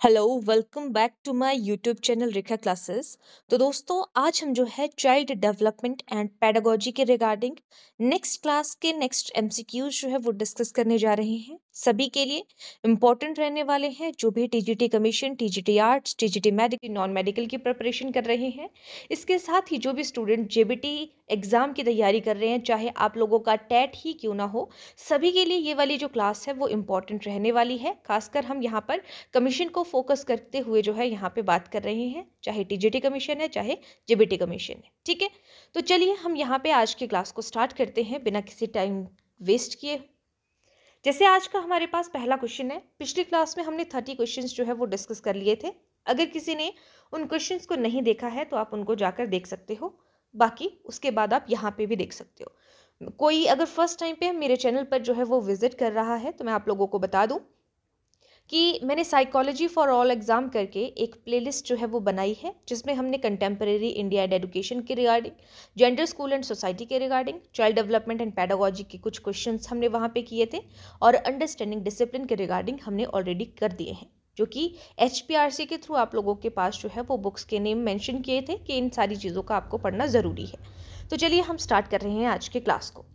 Hello welcome back to my YouTube channel Rekha classes. तो दोस्तों आज हम जो है चाइल्ड डेवलपमेंट एंड पेडागोजी के रिगार्डिंग नेक्स्ट क्लास के नेक्स्ट एमसीक्यूज जो है वो डिस्कस करने जा रहे हैं। सभी के लिए इम्पोर्टेंट रहने वाले हैं जो भी TGT commission, TGT arts, TGT medical, non medical की प्रिपरेशन कर रहे हैं। इसके साथ ही जो भी स्टूडेंट जेबीटी एग्जाम की तैयारी कर रहे हैं, चाहे आप लोगों का टेट ही क्यों ना हो, सभी के लिए ये वाली जो क्लास है वो इम्पोर्टेंट रहने वाली है। खासकर हम यहाँ पर कमीशन को फोकस करते हुए जो है यहाँ पे बात कर रहे हैं, चाहे टीजीटी कमीशन है चाहे जेबीटी कमीशन है। ठीक है, तो चलिए हम यहाँ पे आज की क्लास को स्टार्ट करते हैं बिना किसी टाइम वेस्ट किए। जैसे आज का हमारे पास पहला क्वेश्चन है, पिछली क्लास में हमने 30 क्वेश्चंस जो है वो डिस्कस कर लिए थे। अगर किसी ने उन क्वेश्चंस को नहीं देखा है तो आप उनको जाकर देख सकते हो, बाकी उसके बाद आप यहाँ पे भी देख सकते हो। कोई अगर फर्स्ट टाइम पे मेरे चैनल पर जो है वो विजिट कर रहा है तो मैं आप लोगों को बता दूं कि मैंने साइकोलॉजी फॉर ऑल एग्जाम करके एक प्लेलिस्ट जो है वो बनाई है, जिसमें हमने कंटेम्प्रेरी इंडिया एंड एजुकेशन के regarding, gender, school and society के regarding, child development and pedagogy के कुछ क्वेश्चंस हमने वहाँ पे किए थे, और अंडरस्टैंडिंग डिसिप्लिन के रिगार्डिंग हमने ऑलरेडी कर दिए हैं, जो कि HPRC के थ्रू आप लोगों के पास जो है वो बुक्स के नेम मेंशन किए थे कि इन सारी चीज़ों का आपको पढ़ना ज़रूरी है। तो चलिए हम स्टार्ट कर रहे हैं आज के क्लास को।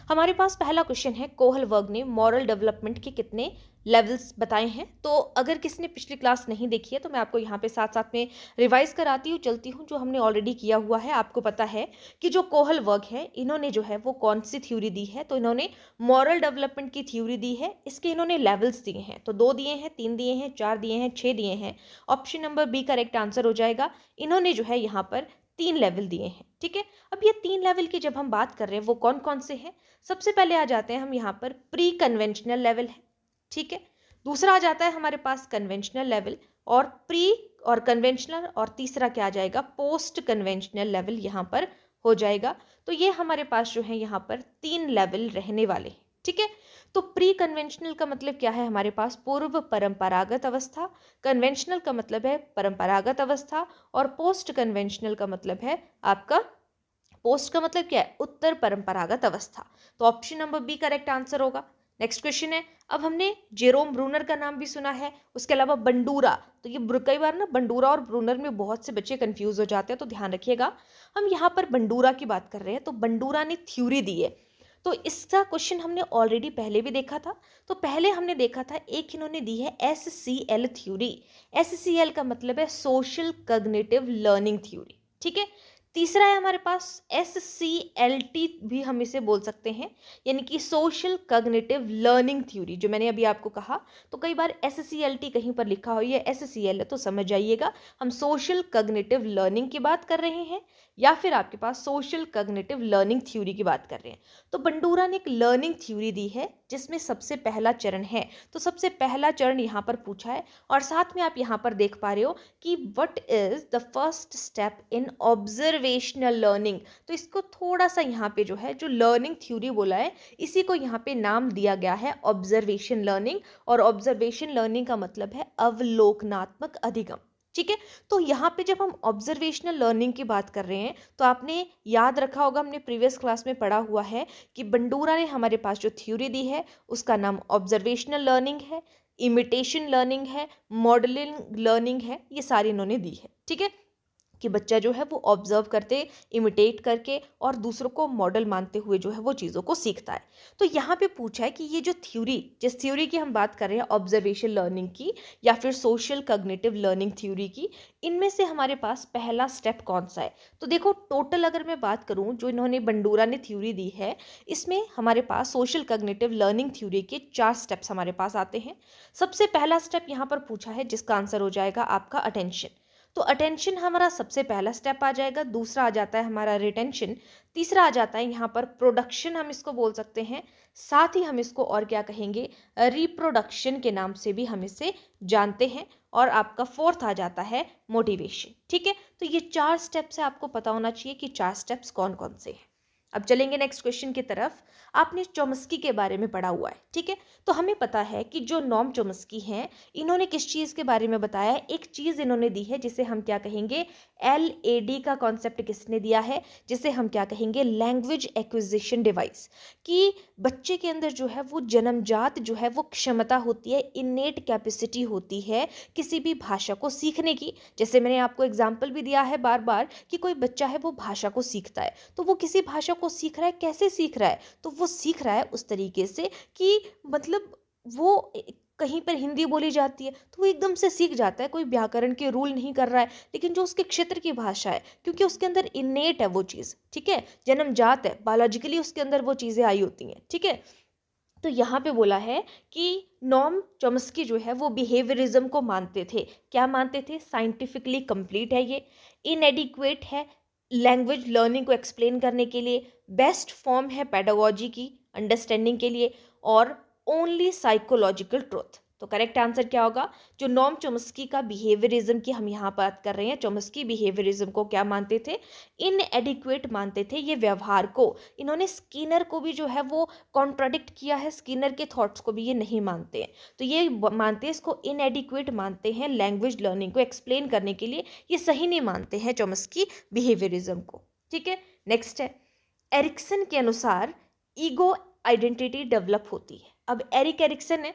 हमारे पास पहला क्वेश्चन है, कोहलबर्ग ने मॉरल डेवलपमेंट के कितने लेवल्स बताए हैं। तो अगर किसी ने पिछली क्लास नहीं देखी है तो मैं आपको यहाँ पे साथ साथ में रिवाइज कराती हूँ, चलती हूँ, जो हमने ऑलरेडी किया हुआ है। आपको पता है कि जो कोहलबर्ग है, इन्होंने जो है वो कौन सी थ्योरी दी है, तो इन्होंने मॉरल डेवलपमेंट की थ्योरी दी है। इसके इन्होंने लेवल्स दिए हैं, तो 2 दिए हैं, 3 दिए हैं, 4 दिए हैं, 6 दिए हैं। Option number B correct answer हो जाएगा। इन्होंने जो है यहाँ पर 3 लेवल दिए हैं। ठीक है, अब ये 3 लेवल की जब हम बात कर रहे हैं वो कौन कौन से हैं, सबसे पहले आ जाते हैं हम यहाँ पर प्री कन्वेंशनल लेवल है। ठीक है, दूसरा आ जाता है हमारे पास कन्वेंशनल लेवल और प्री और कन्वेंशनल, और तीसरा क्या आ जाएगा, पोस्ट कन्वेंशनल लेवल यहाँ पर हो जाएगा। तो ये हमारे पास जो है यहाँ पर 3 लेवल रहने वाले हैं। ठीक है, तो प्री कन्वेंशनल का मतलब क्या है, हमारे पास पूर्व परंपरागत अवस्था, कन्वेंशनल का मतलब है परंपरागत अवस्था, और पोस्ट कन्वेंशनल का मतलब है आपका, पोस्ट का मतलब क्या है, उत्तर परंपरागत अवस्था। तो option number B correct answer होगा। नेक्स्ट क्वेश्चन है, अब हमने जेरोम ब्रूनर का नाम भी सुना है, उसके अलावा बंडूरा। तो ये कई बार ना बंडूरा और ब्रूनर में बहुत से बच्चे कंफ्यूज हो जाते हैं, तो ध्यान रखिएगा। हम यहाँ पर बंडूरा की बात कर रहे हैं, तो बंडूरा ने थ्योरी दी है। तो इसका क्वेश्चन हमने ऑलरेडी पहले भी देखा था। तो पहले हमने देखा था, एक इन्होंने दी है SCL थ्योरी। SCL का मतलब है सोशल कॉग्निटिव लर्निंग थ्योरी। ठीक है, तीसरा है हमारे पास SCLT भी हम इसे बोल सकते हैं, यानी कि सोशल कॉग्निटिव लर्निंग थ्योरी, जो मैंने अभी आपको कहा। तो कई बार SCLT कहीं पर लिखा हो, ये SCL है, तो समझ जाइएगा हम सोशल कॉग्निटिव लर्निंग की बात कर रहे हैं, या फिर आपके पास सोशल कॉग्निटिव लर्निंग थ्योरी की बात कर रहे हैं। तो बंडूरा ने एक लर्निंग थ्योरी दी है, जिसमें सबसे पहला चरण है। तो सबसे पहला चरण यहाँ पर पूछा है, और साथ में आप यहाँ पर देख पा रहे हो कि what is the first step in observational learning. तो इसको थोड़ा सा यहाँ पे जो है, जो लर्निंग थ्योरी बोला है, इसी को यहाँ पे नाम दिया गया है ऑब्जर्वेशन लर्निंग, और ऑब्जर्वेशन लर्निंग का मतलब है अवलोकनात्मक अधिगम। ठीक है, तो यहाँ पे जब हम ऑब्जर्वेशनल लर्निंग की बात कर रहे हैं, तो आपने याद रखा होगा, हमने प्रीवियस क्लास में पढ़ा हुआ है कि बंडूरा ने हमारे पास जो थ्योरी दी है उसका नाम ऑब्जर्वेशनल लर्निंग है, इमिटेशन लर्निंग है, मॉडलिंग लर्निंग है, ये सारी इन्होंने दी है। ठीक है, कि बच्चा जो है वो ऑब्जर्व करते, इमिटेट करके और दूसरों को मॉडल मानते हुए जो है वो चीज़ों को सीखता है। तो यहाँ पे पूछा है कि ये जो थ्योरी, जिस थ्योरी की हम बात कर रहे हैं, ऑब्जर्वेशन लर्निंग की या फिर सोशल कॉग्निटिव लर्निंग थ्योरी की, इनमें से हमारे पास पहला स्टेप कौन सा है। तो देखो, टोटल अगर मैं बात करूँ जो इन्होंने बंडूरा ने थ्योरी दी है, इसमें हमारे पास सोशल कॉग्निटिव लर्निंग थ्योरी के 4 स्टेप्स हमारे पास आते हैं। सबसे पहला स्टेप यहाँ पर पूछा है, जिसका आंसर हो जाएगा आपका अटेंशन। तो अटेंशन हमारा सबसे पहला स्टेप आ जाएगा। दूसरा आ जाता है हमारा रिटेंशन। तीसरा आ जाता है यहाँ पर प्रोडक्शन, हम इसको बोल सकते हैं। साथ ही हम इसको और क्या कहेंगे, रिप्रोडक्शन के नाम से भी हम इसे जानते हैं। और आपका फोर्थ आ जाता है मोटिवेशन। ठीक है, तो ये 4 स्टेप्स है, आपको पता होना चाहिए कि 4 स्टेप्स कौन कौन से हैं। अब चलेंगे नेक्स्ट क्वेश्चन की तरफ। आपने चॉम्स्की के बारे में पढ़ा हुआ है, ठीक है। तो हमें पता है कि जो नॉम चॉम्स्की हैं, इन्होंने किस चीज़ के बारे में बताया है, एक चीज़ इन्होंने दी है जिसे हम क्या कहेंगे, LAD का कॉन्सेप्ट किसने दिया है, जिसे हम क्या कहेंगे, लैंग्वेज एक्विजिशन डिवाइस। कि बच्चे के अंदर जो है वो जन्मजात जो है वो क्षमता होती है, इनेट कैपेसिटी होती है किसी भी भाषा को सीखने की। जैसे मैंने आपको एग्जाम्पल भी दिया है बार बार कि कोई बच्चा है वो भाषा को सीखता है, तो वो किसी भाषा को सीख रहा है, कैसे सीख रहा है, तो वो सीख रहा है उस तरीके से कि मतलब वो कहीं पर हिंदी बोली जाती है तो वो एकदम से सीख जाता है, कोई व्याकरण के रूल नहीं कर रहा है, लेकिन जो उसके क्षेत्र की भाषा है, क्योंकि उसके अंदर इनेट है वो चीज़, ठीक है, जन्मजात है, बायोलॉजिकली उसके अंदर वो चीज़ें आई होती हैं, ठीक है। तो यहाँ पे बोला है कि नॉम चॉम्स्की जो है वो बिहेवियरिज्म को मानते थे। क्या मानते थे, साइंटिफिकली कंप्लीट है ये, इनएडिक्वेट है लैंग्वेज लर्निंग को एक्सप्लेन करने के लिए, बेस्ट फॉर्म है पेडागोजी की अंडरस्टैंडिंग के लिए, और ओनली साइकोलॉजिकल ट्रुथ। तो करेक्ट आंसर क्या होगा, जो नॉम चॉम्स्की का बिहेवियरिज्म की हम यहाँ बात कर रहे हैं, चॉम्स्की बिहेवियरिज्म को क्या मानते थे, इनएडिक्वेट मानते थे ये व्यवहार को। इन्होंने स्किनर को भी जो है वो कॉन्ट्राडिक्ट किया है, स्किनर के थॉट्स को भी ये नहीं मानते हैं, तो ये मानते हैं इसको इनएडिक्वेट मानते हैं लैंग्वेज लर्निंग को एक्सप्लेन करने के लिए, ये सही नहीं मानते हैं चॉम्स्की बिहेवियरिज्म को, ठीक है। नेक्स्ट है, एरिक्सन के अनुसार ईगो आइडेंटिटी डेवलप होती है। अब एरिक एरिक्सन है,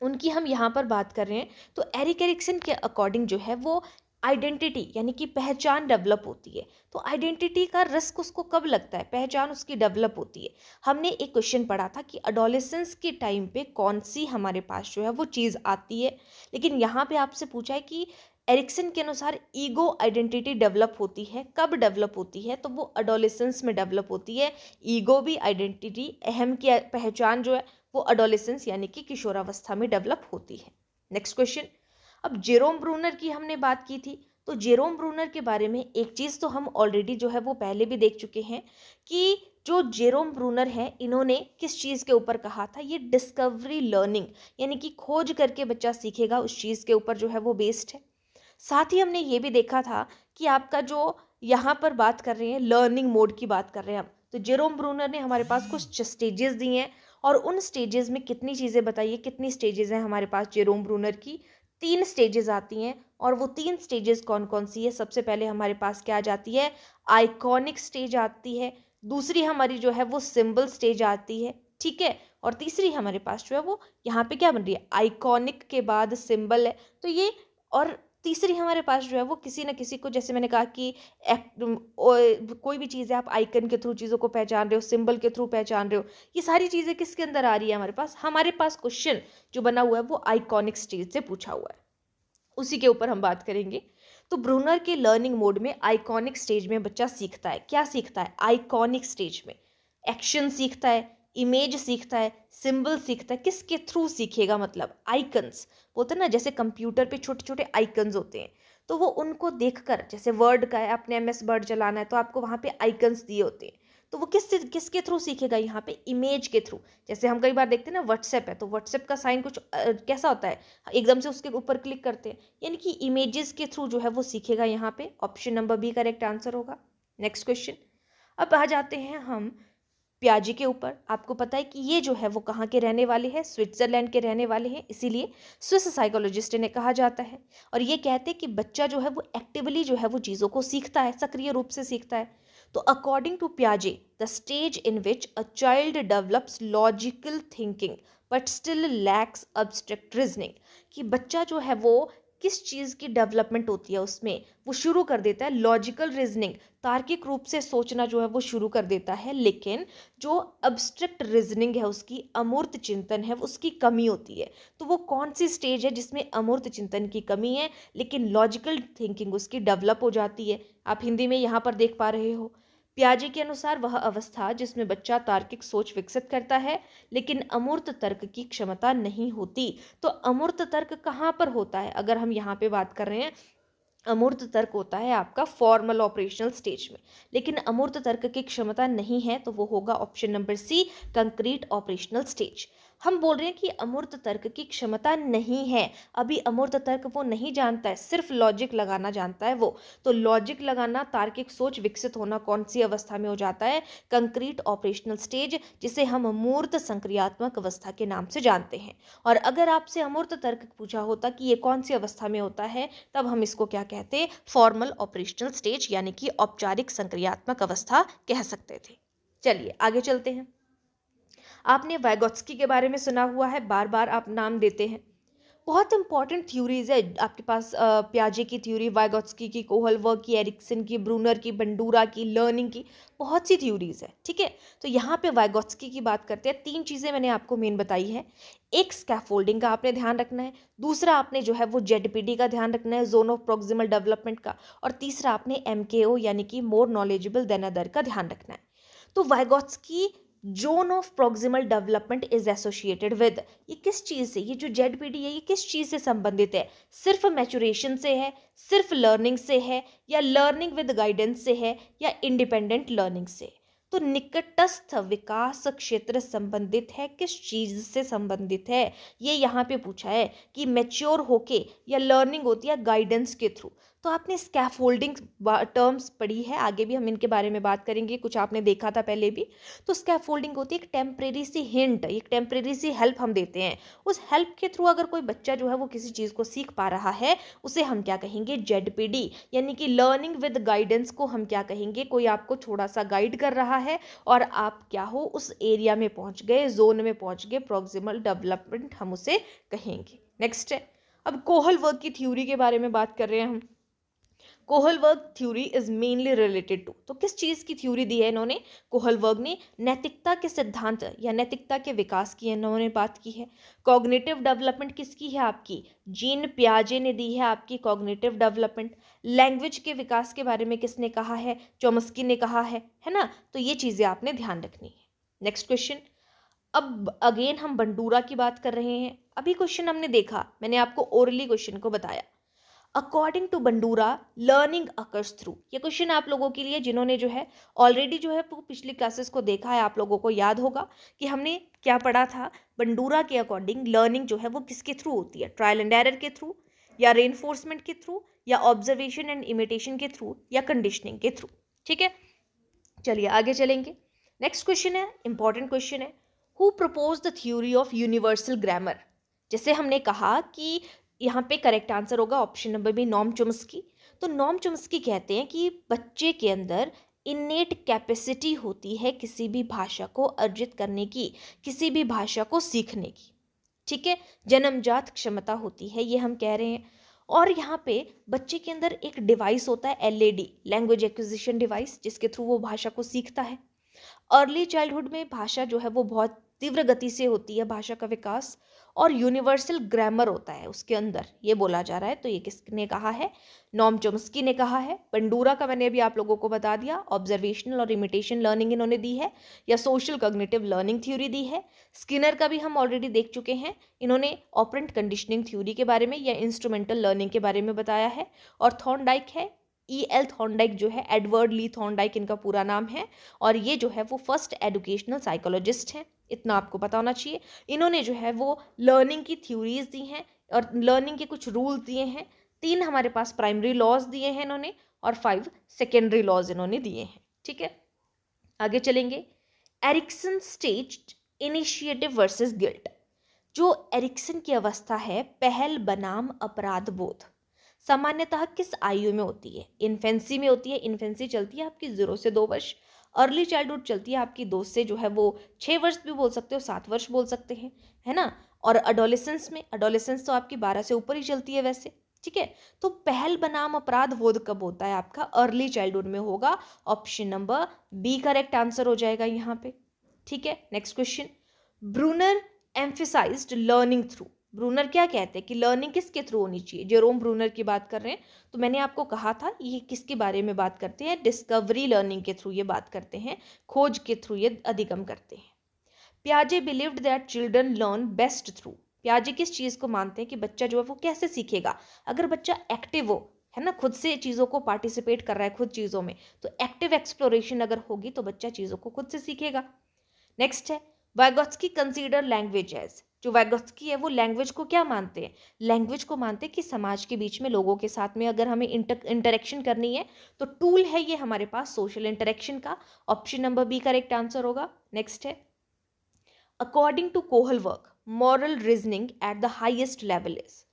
उनकी हम यहाँ पर बात कर रहे हैं, तो एरिक एरिक्सन के अकॉर्डिंग जो है वो आइडेंटिटी यानी कि पहचान डेवलप होती है। तो आइडेंटिटी का रिस्क उसको कब लगता है, पहचान उसकी डेवलप होती है। हमने एक क्वेश्चन पढ़ा था कि अडोलेसेंस के टाइम पे कौन सी हमारे पास जो है वो चीज़ आती है, लेकिन यहाँ पे आपसे पूछा है कि एरिक्सन के अनुसार ईगो आइडेंटिटी डेवलप होती है, कब डेवलप होती है, तो वो अडोलेसेंस में डेवलप होती है। ईगो भी, आइडेंटिटी, अहम की पहचान जो है वो अडोलेसेंस यानी कि किशोरावस्था में डेवलप होती है। नेक्स्ट क्वेश्चन, अब जेरोम ब्रूनर की हमने बात की थी, तो जेरोम ब्रूनर के बारे में एक चीज़ तो हम ऑलरेडी जो है वो पहले भी देख चुके हैं कि जो जेरोम ब्रूनर हैं, इन्होंने किस चीज़ के ऊपर कहा था, ये डिस्कवरी लर्निंग यानी कि खोज करके बच्चा सीखेगा, उस चीज़ के ऊपर जो है वो बेस्ड है। साथ ही हमने ये भी देखा था कि आपका जो यहाँ पर बात कर रहे हैं लर्निंग मोड की बात कर रहे हैं हम, तो जेरोम ब्रूनर ने हमारे पास कुछ स्टेजेस दिए हैं, और उन स्टेजेस में कितनी चीज़ें बताइए, कितनी स्टेजेस हैं हमारे पास जेरोम ब्रूनर की, 3 स्टेजेस आती हैं। और वो 3 स्टेजेस कौन कौन सी है, सबसे पहले हमारे पास क्या आ जाती है, आइकॉनिक स्टेज आती है, दूसरी हमारी जो है वो सिंबल स्टेज आती है, ठीक है, और तीसरी हमारे पास जो है वो यहाँ पे क्या बन रही है, आइकॉनिक के बाद सिंबल है, तो ये, और तीसरी हमारे पास जो है वो किसी न किसी को, जैसे मैंने कहा कि कोई भी चीज़ है आप आइकन के थ्रू चीज़ों को पहचान रहे हो, सिंबल के थ्रू पहचान रहे हो, ये सारी चीज़ें किसके अंदर आ रही है, हमारे पास क्वेश्चन जो बना हुआ है वो आइकॉनिक स्टेज से पूछा हुआ है, उसी के ऊपर हम बात करेंगे। तो ब्रूनर के लर्निंग मोड में आइकॉनिक स्टेज में बच्चा सीखता है, क्या सीखता है, आइकॉनिक स्टेज में एक्शन सीखता है, इमेज सीखता है, सिंबल सीखता है, किसके थ्रू सीखेगा, मतलब आइकन्स बोलते हैं ना, जैसे कंप्यूटर पे छोटे छोटे आइकन्स होते हैं, तो वो उनको देखकर, जैसे वर्ड का है, आपने MS वर्ड चलाना है तो आपको वहाँ पे आइकन्स दिए होते हैं, तो वो किसके थ्रू सीखेगा, यहाँ पे इमेज के थ्रू। जैसे हम कई बार देखते हैं ना, व्हाट्सएप है तो व्हाट्सएप का साइन कुछ कैसा होता है, एकदम से उसके ऊपर क्लिक करते हैं, यानी कि इमेजेस के थ्रू जो है वो सीखेगा, यहाँ पे option number B correct answer होगा। नेक्स्ट क्वेश्चन, अब आ जाते हैं हम पियाजे के ऊपर। आपको पता है कि ये जो है वो कहाँ के रहने वाले हैं, स्विट्जरलैंड के रहने वाले हैं, इसीलिए स्विस साइकोलॉजिस्ट इन्हें कहा जाता है। और ये कहते हैं कि बच्चा जो है वो एक्टिवली जो है वो चीज़ों को सीखता है, सक्रिय रूप से सीखता है। तो अकॉर्डिंग टू पियाजे, the stage in which a child develops logical thinking but still lacks abstract reasoning, कि बच्चा जो है वो किस चीज़ की डेवलपमेंट होती है, उसमें वो शुरू कर देता है लॉजिकल रीजनिंग, तार्किक रूप से सोचना जो है वो शुरू कर देता है, लेकिन जो अब्स्ट्रैक्ट रीजनिंग है, उसकी अमूर्त चिंतन है, उसकी कमी होती है। तो वो कौन सी स्टेज है जिसमें अमूर्त चिंतन की कमी है लेकिन लॉजिकल थिंकिंग उसकी डेवलप हो जाती है, आप हिंदी में यहाँ पर देख पा रहे हो। पियाजे के अनुसार वह अवस्था जिसमें बच्चा तार्किक सोच विकसित करता है लेकिन अमूर्त तर्क की क्षमता नहीं होती। तो अमूर्त तर्क कहाँ पर होता है, अगर हम यहाँ पे बात कर रहे हैं, अमूर्त तर्क होता है आपका फॉर्मल ऑपरेशनल स्टेज में, लेकिन अमूर्त तर्क की क्षमता नहीं है, तो वो होगा option number C, concrete operational stage. हम बोल रहे हैं कि अमूर्त तर्क की क्षमता नहीं है, अभी अमूर्त तर्क वो नहीं जानता है, सिर्फ लॉजिक लगाना जानता है वो। तो लॉजिक लगाना, तार्किक सोच विकसित होना कौन सी अवस्था में हो जाता है? कंक्रीट ऑपरेशनल स्टेज, जिसे हम अमूर्त संक्रियात्मक अवस्था के नाम से जानते हैं। और अगर आपसे अमूर्त तर्क पूछा होता कि ये कौन सी अवस्था में होता है, तब हम इसको क्या कहते? फॉर्मल ऑपरेशनल स्टेज, यानी कि औपचारिक संक्रियात्मक अवस्था कह सकते थे। चलिए आगे चलते हैं। आपने वाइगोत्स्की के बारे में सुना हुआ है, बार बार आप नाम देते हैं। बहुत इंपॉर्टेंट थ्योरीज है आपके पास, प्याजे की थ्योरी, वाइगोत्स्की की, कोहलवर्ग की, एरिक्सन की, ब्रूनर की, बंडूरा की, लर्निंग की, बहुत सी थ्योरीज है। ठीक है, तो यहाँ पे वाइगोत्स्की की बात करते हैं। 3 चीज़ें मैंने आपको मेन बताई है। एक स्कैफोल्डिंग का आपने ध्यान रखना है, दूसरा आपने जो है वो जेडपीडी का ध्यान रखना है, जोन ऑफ प्रोक्सिमल डेवलपमेंट का, और तीसरा आपने एमकेओ यानी कि मोर नॉलेजेबल देन अदर का ध्यान रखना है। तो Vygotsky zone of proximal development is associated with, ये किस चीज़ से, ये जो जेडपीडी है ये किस चीज़ से संबंधित है? सिर्फ मैचुरेशन से है, सिर्फ लर्निंग से है, या लर्निंग विद गाइडेंस से है, या इंडिपेंडेंट लर्निंग से? तो निकटस्थ विकास क्षेत्र संबंधित है, किस चीज़ से संबंधित है? ये यहाँ पे पूछा है कि मैच्योर होके, या लर्निंग होती है गाइडेंस के थ्रू। तो आपने स्कैफोल्डिंग टर्म्स पढ़ी है, आगे भी हम इनके बारे में बात करेंगे, कुछ आपने देखा था पहले भी। तो स्कैफोल्डिंग होती है एक टेम्परेरी सी हिंट, एक टेम्परेरी सी हेल्प हम देते हैं। उस हेल्प के थ्रू अगर कोई बच्चा जो है वो किसी चीज़ को सीख पा रहा है, उसे हम क्या कहेंगे? जेडपीडी, यानी कि लर्निंग विद गाइडेंस को हम क्या कहेंगे? कोई आपको थोड़ा सा गाइड कर रहा है और आप क्या हो, उस एरिया में पहुंच गए, जोन में पहुंच गए, प्रोक्सिमल डेवलपमेंट हम उसे कहेंगे। नेक्स्ट है, अब कोहलवर्ग की थ्योरी के बारे में बात कर रहे हैं हम। Kohlberg theory is mainly related to, तो किस चीज़ की थ्योरी दी है इन्होंने? कोहलवर्ग ने नैतिकता के सिद्धांत या नैतिकता के विकास की इन्होंने बात की है। कॉग्निटिव डेवलपमेंट किसकी है? आपकी जीन पियाजे ने दी है आपकी कॉग्निटिव डेवलपमेंट। लैंग्वेज के विकास के बारे में किसने कहा है? चॉम्स्की ने कहा है ना? तो ये चीज़ें आपने ध्यान रखनी है। नेक्स्ट क्वेश्चन, अब अगेन हम बंडूरा की बात कर रहे हैं। अभी क्वेश्चन हमने देखा, मैंने आपको ओरली क्वेश्चन को बताया। According to Bandura learning occurs through, ये क्वेश्चन आप लोगों के लिए जिन्होंने जो है ऑलरेडी जो है वो पिछली क्लासेस को देखा है, आप लोगों को याद होगा कि हमने क्या पढ़ा था। बंडूरा के अकॉर्डिंग लर्निंग जो है वो किसके थ्रू होती है? ट्रायल एंड एरर के थ्रू, या रेनफोर्समेंट के थ्रू, या ऑब्जर्वेशन एंड इमिटेशन के थ्रू, या कंडीशनिंग के थ्रू। ठीक है, चलिए आगे चलेंगे। नेक्स्ट क्वेश्चन है, इंपॉर्टेंट क्वेश्चन है, who propose the theory of universal grammar? जैसे हमने कहा कि यहाँ पे करेक्ट आंसर होगा option number B, Noam Chomsky. तो नॉम चॉम्स्की कहते हैं कि बच्चे के अंदर इनेट कैपेसिटी होती है किसी भी भाषा को अर्जित करने की, किसी भी भाषा को सीखने की। ठीक है, जन्मजात क्षमता होती है, ये हम कह रहे हैं। और यहाँ पे बच्चे के अंदर एक डिवाइस होता है, एलएडी, लैंग्वेज एक्विजिशन डिवाइस, जिसके थ्रू वो भाषा को सीखता है। अर्ली चाइल्डहुड में भाषा जो है वो बहुत तीव्र गति से होती है, भाषा का विकास, और यूनिवर्सल ग्रामर होता है उसके अंदर, ये बोला जा रहा है। तो ये किसने कहा है? नॉम चॉम्स्की ने कहा है। बंडूरा का मैंने अभी आप लोगों को बता दिया, ऑब्जर्वेशनल और इमिटेशन लर्निंग इन्होंने दी है, या सोशल कॉग्निटिव लर्निंग थ्योरी दी है। स्किनर का भी हम ऑलरेडी देख चुके हैं, इन्होंने ऑपरेंट कंडीशनिंग थ्योरी के बारे में या इंस्ट्रूमेंटल लर्निंग के बारे में बताया है। और थॉर्नडाइक है, E.L. थॉर्नडाइक जो है, एडवर्ड ली थॉर्नडाइक इनका पूरा नाम है, और ये जो है वो फर्स्ट एजुकेशनल साइकोलॉजिस्ट हैं, इतना आपको पता होना चाहिए। इन्होंने जो है वो लर्निंग की थ्योरीज दी हैं और लर्निंग के कुछ रूल्स दिए हैं। 3 हमारे पास प्राइमरी लॉज दिए हैं इन्होंने, और 5 सेकेंडरी लॉज इन्होंने दिए हैं। ठीक है, आगे चलेंगे। Erikson stage initiative versus guilt, जो एरिक्सन की अवस्था है, पहल बनाम अपराध बोध, सामान्यतः किस आयु में होती है? इन्फेंसी में होती है। इन्फेंसी चलती है आपकी 0 से 2 वर्ष। अर्ली चाइल्डहुड चलती है आपकी 2 से जो है वो 6 वर्ष भी बोल सकते हो, 7 वर्ष बोल सकते हैं, है ना? और अडोलेसेंस में, अडोलेसेंस तो आपकी 12 से ऊपर ही चलती है वैसे। ठीक है, तो पहल बनाम अपराध बोध कब होता है आपका? अर्ली चाइल्डहुड में होगा। Option number B correct answer हो जाएगा यहाँ पे। ठीक है, next question, Bruner emphasized learning through, Bruner क्या कहते हैं कि लर्निंग किसके थ्रू होनी चाहिए? जेरोम ब्रूनर की बात कर रहे हैं। तो मैंने आपको कहा था ये किसके बारे में बात करते हैं? डिस्कवरी लर्निंग के थ्रू ये बात करते हैं, खोज के थ्रू ये अधिगम करते हैं। पियाजे believed that children learn best through, पियाजे किस चीज़ को मानते हैं कि बच्चा जो है वो कैसे सीखेगा? अगर बच्चा एक्टिव हो, है ना, खुद से चीज़ों को पार्टिसिपेट कर रहा है खुद चीज़ों में, तो एक्टिव एक्सप्लोरेशन अगर होगी तो बच्चा चीज़ों को खुद से सीखेगा। नेक्स्ट है, वाइगोत्स्की कंसीडर लैंग्वेज एज, जो वाइगोत्स्की है वो लैंग्वेज को क्या मानते हैं, लैंग्वेज को मानते हैं कि समाज के बीच में लोगों के साथ में अगर हमें इंटरेक्शन करनी है तो टूल है ये हमारे पास सोशल इंटरेक्शन का। Option number B correct answer होगा। नेक्स्ट है, according to Kohlberg moral reasoning at the highest level is,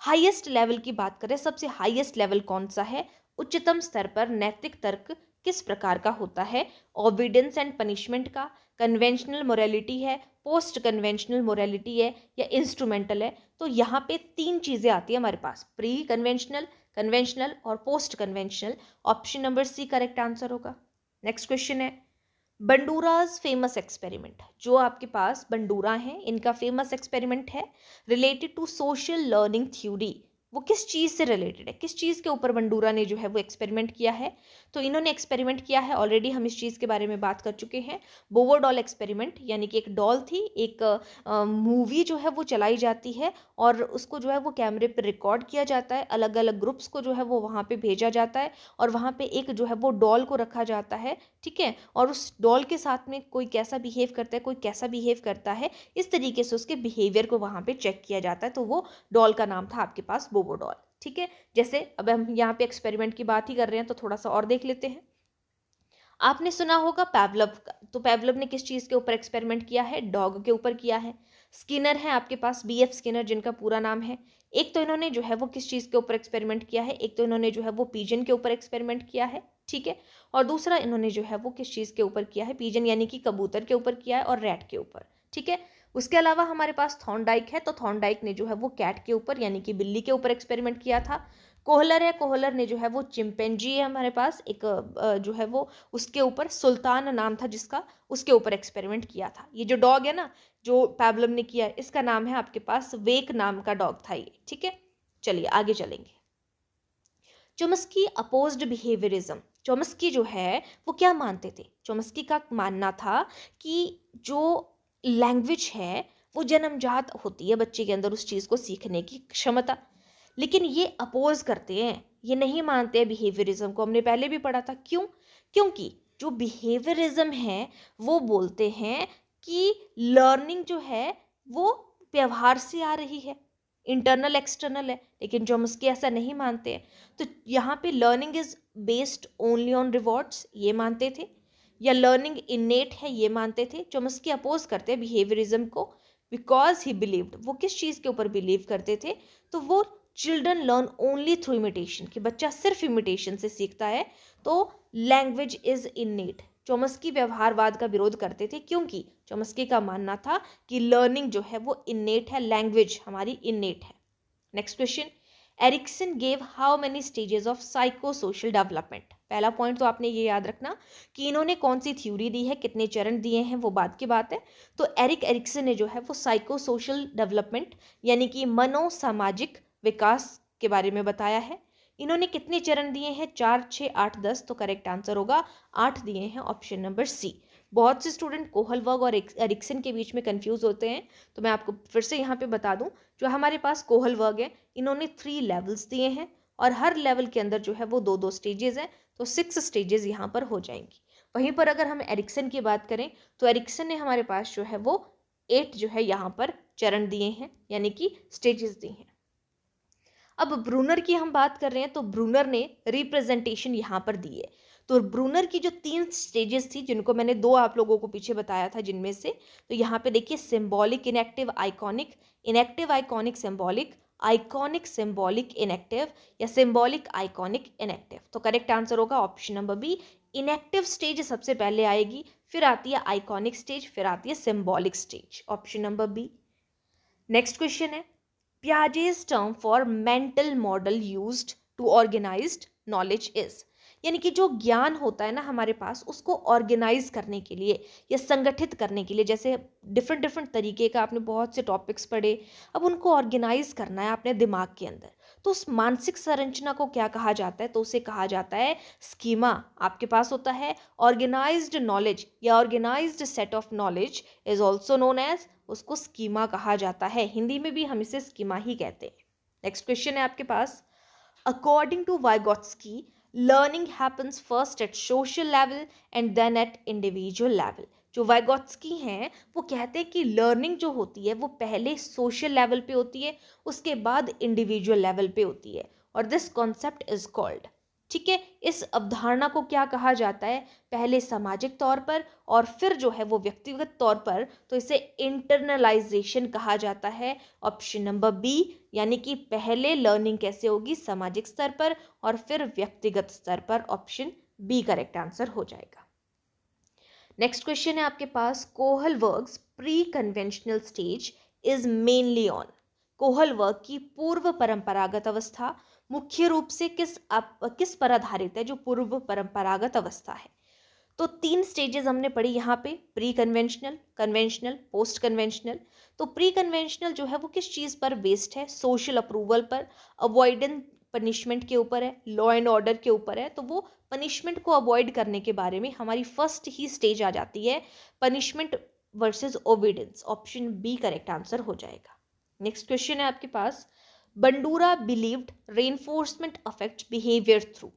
highest level की बात करें, सबसे हाईएस्ट लेवल कौन सा है, उच्चतम स्तर पर नैतिक तर्क किस प्रकार का होता है, ऑबिडेंस एंड पनिशमेंट का, कन्वेंशनल मोरालिटी है, पोस्ट कन्वेंशनल मोरालिटी है, या इंस्ट्रूमेंटल है। तो यहाँ पे तीन चीजें आती है हमारे पास, प्री कन्वेंशनल, कन्वेंशनल और post conventional. Option number C correct answer होगा। नेक्स्ट क्वेश्चन है, बंडूराज फेमस एक्सपेरिमेंट, जो आपके पास बंडूरा हैं इनका फेमस एक्सपेरिमेंट है related to social learning theory, वो किस चीज़ से रिलेटेड है, किस चीज़ के ऊपर बंडूरा ने जो है वो एक्सपेरिमेंट किया है। तो इन्होंने एक्सपेरिमेंट किया है, ऑलरेडी हम इस चीज़ के बारे में बात कर चुके हैं, बोवो डॉल एक्सपेरिमेंट, यानी कि एक डॉल थी, एक मूवी जो है वो चलाई जाती है और उसको जो है वो कैमरे पर रिकॉर्ड किया जाता है, अलग अलग ग्रुप्स को जो है वो वहाँ पे भेजा जाता है और वहाँ पे एक जो है वो डॉल को रखा जाता है, ठीक है, और उस डॉल के साथ में कोई कैसा बिहेव करता है, कोई कैसा बिहेव करता है, इस तरीके से उसके बिहेवियर को वहाँ पे चेक किया जाता है। तो वो डॉल का नाम था आपके पास बोबो डॉल, ठीक है। जैसे अब हम यहाँ पे एक्सपेरिमेंट की बात ही कर रहे हैं तो थोड़ा सा और देख लेते हैं। आपने सुना होगा पैवलव का, तो पैवलव ने किस चीज़ के ऊपर एक्सपेरिमेंट किया है, डॉग के ऊपर किया है। स्किनर है आपके पास, बीएफ स्किनर जिनका पूरा नाम है, एक तो इन्होंने जो है वो किस चीज़ के ऊपर एक्सपेरिमेंट किया है, एक तो इन्होंने जो है वो पीजन के ऊपर एक्सपेरिमेंट किया है, ठीक है, और दूसरा इन्होंने जो है वो किस चीज़ के ऊपर किया है, पीजन यानी कि कबूतर के ऊपर किया है और रैट के ऊपर, ठीक है। उसके अलावा हमारे पास थॉर्नडाइक है, तो थॉर्नडाइक ने जो है वो कैट के ऊपर यानी कि बिल्ली के ऊपर एक्सपेरिमेंट किया था। कोहलर है, कोहलर ने जो है वो चिंपैंजी है हमारे पास एक जो है वो उसके ऊपर सुल्तान नाम था जिसका, उसके ऊपर एक्सपेरिमेंट किया था। ये जो डॉग है ना जो पैवलव ने किया है, इसका नाम है आपके पास वेक नाम का डॉग था ये, ठीक है। चलिए आगे चलेंगे। चोम्स्की अपोज्ड बिहेवियरिज्म, चोम्स्की जो है वो क्या मानते थे, चोम्स्की का मानना था कि जो लैंग्वेज है वो जन्मजात होती है बच्चे के अंदर उस चीज़ को सीखने की क्षमता, लेकिन ये अपोज करते हैं, ये नहीं मानते हैं बिहेवियरिज्म को। हमने पहले भी पढ़ा था, क्यों, क्योंकि जो बिहेवियरिज्म है वो बोलते हैं कि लर्निंग जो है वो व्यवहार से आ रही है, इंटरनल एक्सटर्नल है, लेकिन चोम्स्की ऐसा नहीं मानते हैं। तो यहाँ पे learning is based only on rewards, ये मानते थे, या लर्निंग इनेट है, ये मानते थे। चोम्स्की अपोज करते हैं बिहेवियरिज्म को बिकॉज ही बिलीव्ड, वो किस चीज़ के ऊपर बिलीव करते थे, तो वो children learn only through imitation, कि बच्चा सिर्फ इमिटेशन से सीखता है, तो लैंग्वेज इज इनेट। चोम्स्की व्यवहारवाद का विरोध करते थे क्योंकि चोम्स्की का मानना था कि लर्निंग जो है वो इनेट है, लैंग्वेज हमारी इनेट है। Next question, Erikson gave how many stages of psycho social development. पहला पॉइंट तो आपने ये याद रखना कि इन्होंने कौन सी थ्योरी दी है, कितने चरण दिए हैं, वो बात की बात है। तो एरिक्सन ने जो है वो साइको सोशल डेवलपमेंट यानी कि मनोसामाजिक विकास के बारे में बताया है। इन्होंने कितने चरण दिए हैं, 4, 6, 8, 10, तो करेक्ट आंसर होगा 8 दिए हैं, ऑप्शन नंबर सी। बहुत से स्टूडेंट कोहलबर्ग और एरिक्सन के बीच में कंफ्यूज होते हैं, तो मैं आपको फिर से यहाँ पे बता दूं, जो हमारे पास कोहलबर्ग है इन्होंने 3 लेवल्स दिए हैं और हर लेवल के अंदर जो है वो 2-2 स्टेजेस हैं, तो 6 स्टेजेस यहाँ पर हो जाएंगी। वहीं पर अगर हम एरिक्सन की बात करें तो एरिक्सन ने हमारे पास जो है वो 8 जो है यहाँ पर चरण दिए हैं यानी कि स्टेजेस दिए हैं। अब ब्रूनर की हम बात कर रहे हैं तो ब्रूनर ने रिप्रेजेंटेशन यहाँ पर दी है। तो ब्रूनर की जो 3 स्टेजेस थी जिनको मैंने 2 आप लोगों को पीछे बताया था जिनमें से, तो यहाँ पे देखिए symbolic enactive iconic, enactive iconic symbolic, iconic symbolic enactive या सिंबॉलिक आइकॉनिक इनएक्टिव। तो करेक्ट आंसर होगा option number B, enactive stage सबसे पहले आएगी, फिर आती है आइकॉनिक स्टेज, फिर आती है symbolic stage, option number B. Next question है, Piaget's term for mental model used to organized knowledge is, यानी कि जो ज्ञान होता है ना हमारे पास उसको ऑर्गेनाइज करने के लिए या संगठित करने के लिए, जैसे डिफरेंट तरीके का आपने बहुत से टॉपिक्स पढ़े, अब उनको ऑर्गेनाइज करना है अपने दिमाग के अंदर, तो उस मानसिक संरचना को क्या कहा जाता है, तो उसे कहा जाता है स्कीमा। आपके पास होता है ऑर्गेनाइज्ड नॉलेज या organized set of knowledge is also known as, उसको स्कीमा कहा जाता है, हिंदी में भी हम इसे स्कीमा ही कहते हैं। नेक्स्ट क्वेश्चन है आपके पास, according to Vygotsky learning happens first at social level and then at individual level. जो वाइगोत्स्की हैं वो कहते हैं कि लर्निंग जो होती है वो पहले सोशल लेवल पे होती है, उसके बाद इंडिविजुअल लेवल पे होती है, और दिस कॉन्सेप्ट इज कॉल्ड, ठीक है, इस अवधारणा को क्या कहा जाता है, पहले सामाजिक तौर पर और फिर जो है वो व्यक्तिगत तौर पर, तो इसे इंटरनलाइजेशन कहा जाता है। ऑप्शन नंबर बी, यानी कि पहले लर्निंग कैसे होगी, सामाजिक स्तर पर और फिर व्यक्तिगत स्तर पर, ऑप्शन बी करेक्ट आंसर हो जाएगा। नेक्स्ट क्वेश्चन है आपके पास, Kohlberg's pre conventional stage is mainly on. Kohlberg की पूर्व परंपरागत अवस्था मुख्य रूप से किस पर आधारित है, जो पूर्व परंपरागत अवस्था है। तो 3 स्टेजेस हमने पढ़ी यहाँ पे, pre conventional, conventional, post conventional. तो प्री कन्वेंशनल जो है वो किस चीज़ पर बेस्ड है, सोशल अप्रूवल पर, अवॉइडेंस पनिशमेंट के ऊपर है, लॉ एंड ऑर्डर के ऊपर है। तो वो पनिशमेंट को अवॉइड करने के बारे में हमारी फर्स्ट ही स्टेज आ जाती है, punishment versus obedience, option B correct answer हो जाएगा। नेक्स्ट क्वेश्चन है आपके पास, Bandura believed reinforcement affect behaviour through.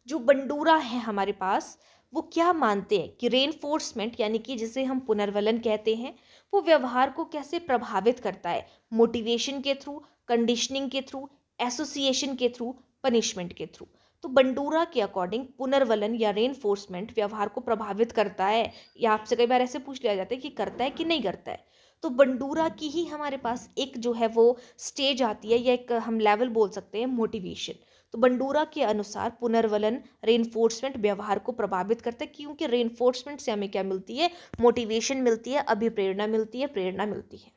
जो बंडूरा है हमारे पास, वो क्या मानते हैं कि रेनफोर्समेंट यानी कि जिसे हम पुनर्वलन कहते हैं, वो व्यवहार को कैसे प्रभावित करता है, मोटिवेशन के थ्रू, कंडीशनिंग के थ्रू, एसोसिएशन के थ्रू, पनिशमेंट के थ्रू। तो बंडूरा के अकॉर्डिंग पुनर्वलन या रेनफोर्समेंट व्यवहार को प्रभावित करता है, या आपसे कई बार ऐसे पूछ लिया जाता है कि करता है कि नहीं करता है। तो बंडूरा की ही हमारे पास एक जो है वो स्टेज आती है, या एक हम लेवल बोल सकते हैं, मोटिवेशन। तो बंडूरा के अनुसार पुनर्वलन रेनफोर्समेंट व्यवहार को प्रभावित करता है, क्योंकि रेनफोर्समेंट से हमें क्या मिलती है, मोटिवेशन मिलती है, अभिप्रेरणा मिलती है, प्रेरणा मिलती है।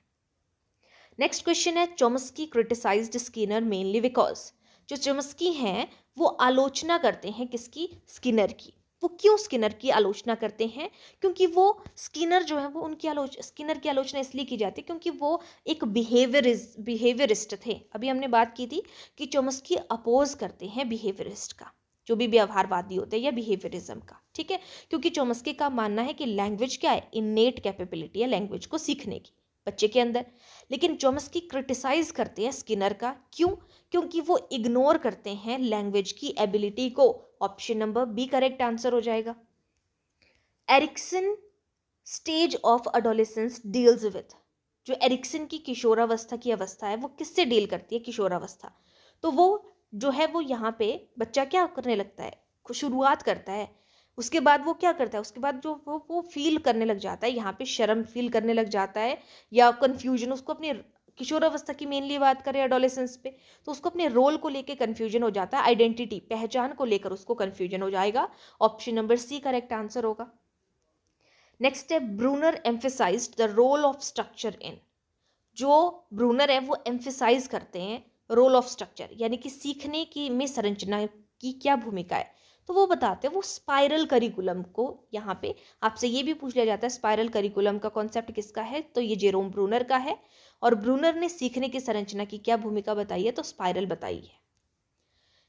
नेक्स्ट क्वेश्चन है, Chomsky criticised Skinner mainly because. जो चॉम्स्की हैं वो आलोचना करते हैं किसकी, स्किनर की। वो क्यों स्किनर की आलोचना करते हैं, क्योंकि वो स्किनर जो है वो स्किनर की आलोचना इसलिए की जाती है क्योंकि वो एक बिहेवियरिस्ट थे। अभी हमने बात की थी कि चॉम्स्की अपोज करते हैं बिहेवियरिस्ट का, जो भी व्यवहारवादी होते हैं, या बिहेवियरिज्म का, ठीक है। क्योंकि चॉम्स्की का मानना है कि लैंग्वेज क्या है, इनेट कैपेबिलिटी है लैंग्वेज को सीखने की बच्चे के अंदर। लेकिन चॉम्स्की क्रिटिसाइज करते हैं स्किनर का, क्यों, क्योंकि वो इग्नोर करते हैं लैंग्वेज की एबिलिटी को। Option number B correct answer हो जाएगा। Erikson stage of adolescence deals with. जो एरिक्सन की किशोरावस्था की अवस्था है वो किससे डील करती है, किशोरावस्था। तो वो जो है वो यहाँ पे बच्चा क्या करने लगता है, शुरुआत करता है, उसके बाद वो क्या करता है, उसके बाद जो वो फील करने लग जाता है, यहाँ पे शर्म फील करने लग जाता है, या कंफ्यूजन, उसको अपने किशोरावस्था की मेनली बात करें एडोलेसेंस पे, तो उसको अपने रोल को लेके कंफ्यूजन हो जाता है, आइडेंटिटी, पहचान को लेकर उसको कंफ्यूजन हो जाएगा। Option number C correct answer होगा। नेक्स्ट है, Bruner emphasized the role of structure in. जो ब्रूनर है वो एम्फेसाइज करते हैं रोल ऑफ स्ट्रक्चर, यानी कि सीखने की में संरचना की क्या भूमिका है। तो वो बताते हैं वो स्पाइरल करिकुलम को, यहाँ पे आपसे ये भी पूछ लिया जाता है स्पाइरल करिकुलम का कॉन्सेप्ट किसका है, तो ये जेरोम ब्रूनर का है। और ब्रूनर ने सीखने की संरचना की क्या भूमिका बताई है, तो स्पाइरल बताई है।